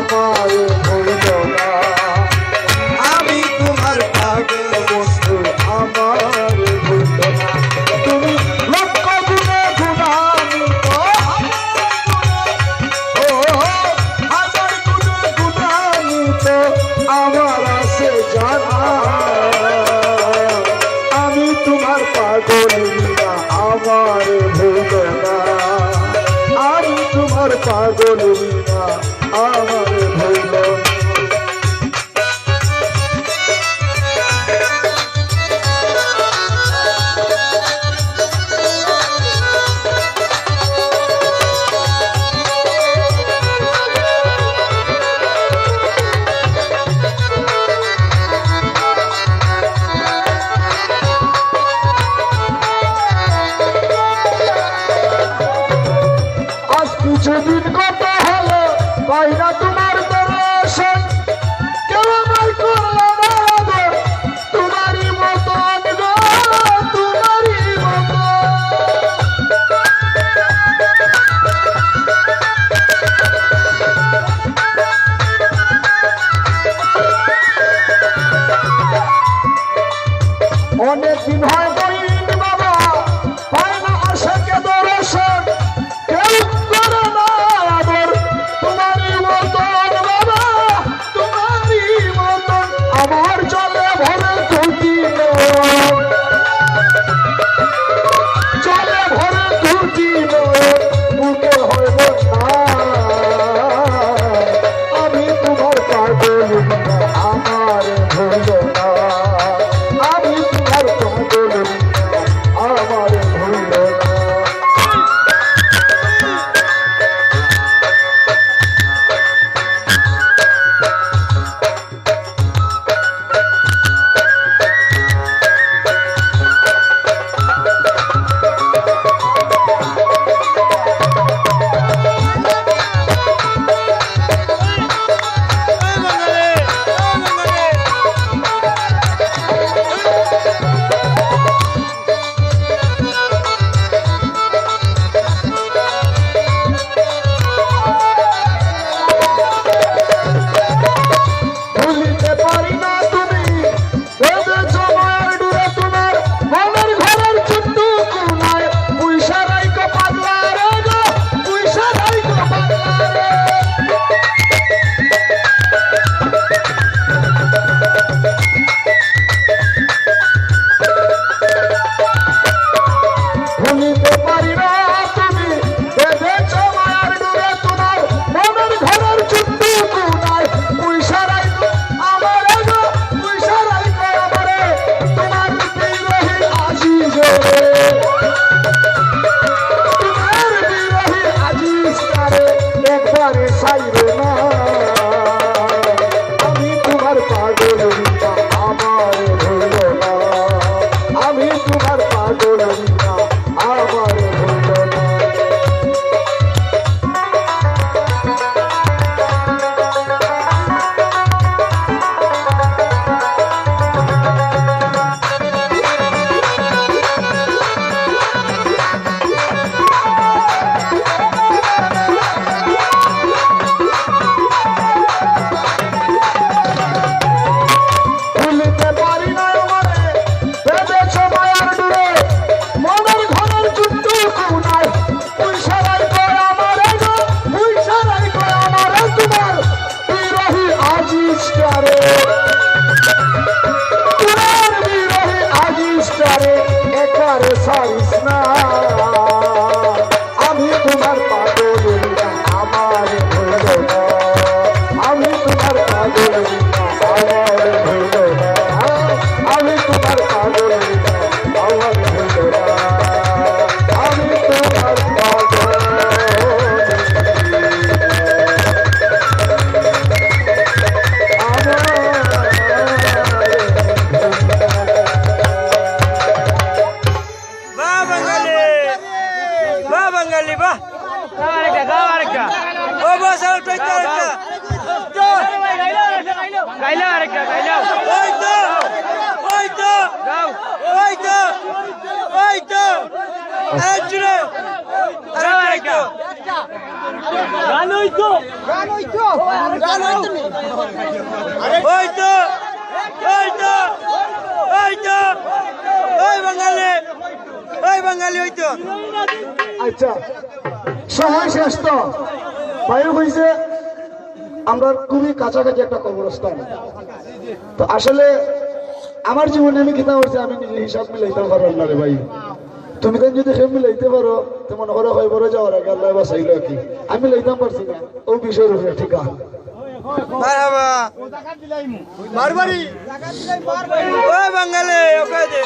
আমার ভুলো না। আমি তোমার পাগল বন্ধু আমার ভুলো না। তুমি লক্ষ গুণে গুণান্বিত, ও হাজার গুণে গুণান্বিত আমার আছে জানা। আমি তোমার পাগল বিনা আমার ভুলো না। আমি তোমার পাগল বিনা আমার ভুলো না। কিছুদিন কত হলো পাই না তোমার দর্শন, কেউ আমার করলো না আদর তোমারই মতন গো, তোমারই মতন। অনেকদিন হয় বইন বাবা পায় না আশাকে দর্শন, কেউ করে না আদর তোমারই মতন বাবা, তোমারই মতন। আমার চলে ভরে দুটি নয়ন, চলে ভরে দুটি নয়ন, বুকে হইব না। আমি তোমার পাগল বিনা আমার ভুলো না। আমি তোমার পাগল বিনা আমার ভুলো না। আমি তোমার পাগল বিনা আমার ভুলো না। আমি তোমার পাগল বিনা আমার ভুলো না। আমি তোমার পাগল বিনা আমার ভুলো না। আমি তোমার পাগল বিনা আমার ভুলো না। আমি তোমার পাগল বিনা আমার ভুলো না। আমি তোমার পাগল বাঙালি বাহ আরেকটা ও বস আরেকটা গাইলা আরেকটা গাইলা ওই তো ওই তো গাও ওই তো ওই তো আরে জুড়ে গাও আরেকটা গান হইতো ওই তো ওই বাঙালি হইতো আচ্ছা সময় শেষ তো বায়ু হয়েছে আমরা খুবই কাছাকাছি একটা কবরস্থান তো আসলে আমার জীবনে আমি কিতা করছি আমি নিজে হিসাব মিলাইতে পারলাম না রে ভাই তুমি তো যদি সে মিলাইতে পারো তো মনে করো হয় বড় যাওয়ার আগে আল্লাহ বাসাইলো কি আমি মিলাইতাম পারছি না ও বিষয়ের উপরে ঠিক আছে মারহাবা বারবারি ওই বাঙালি ওকে দে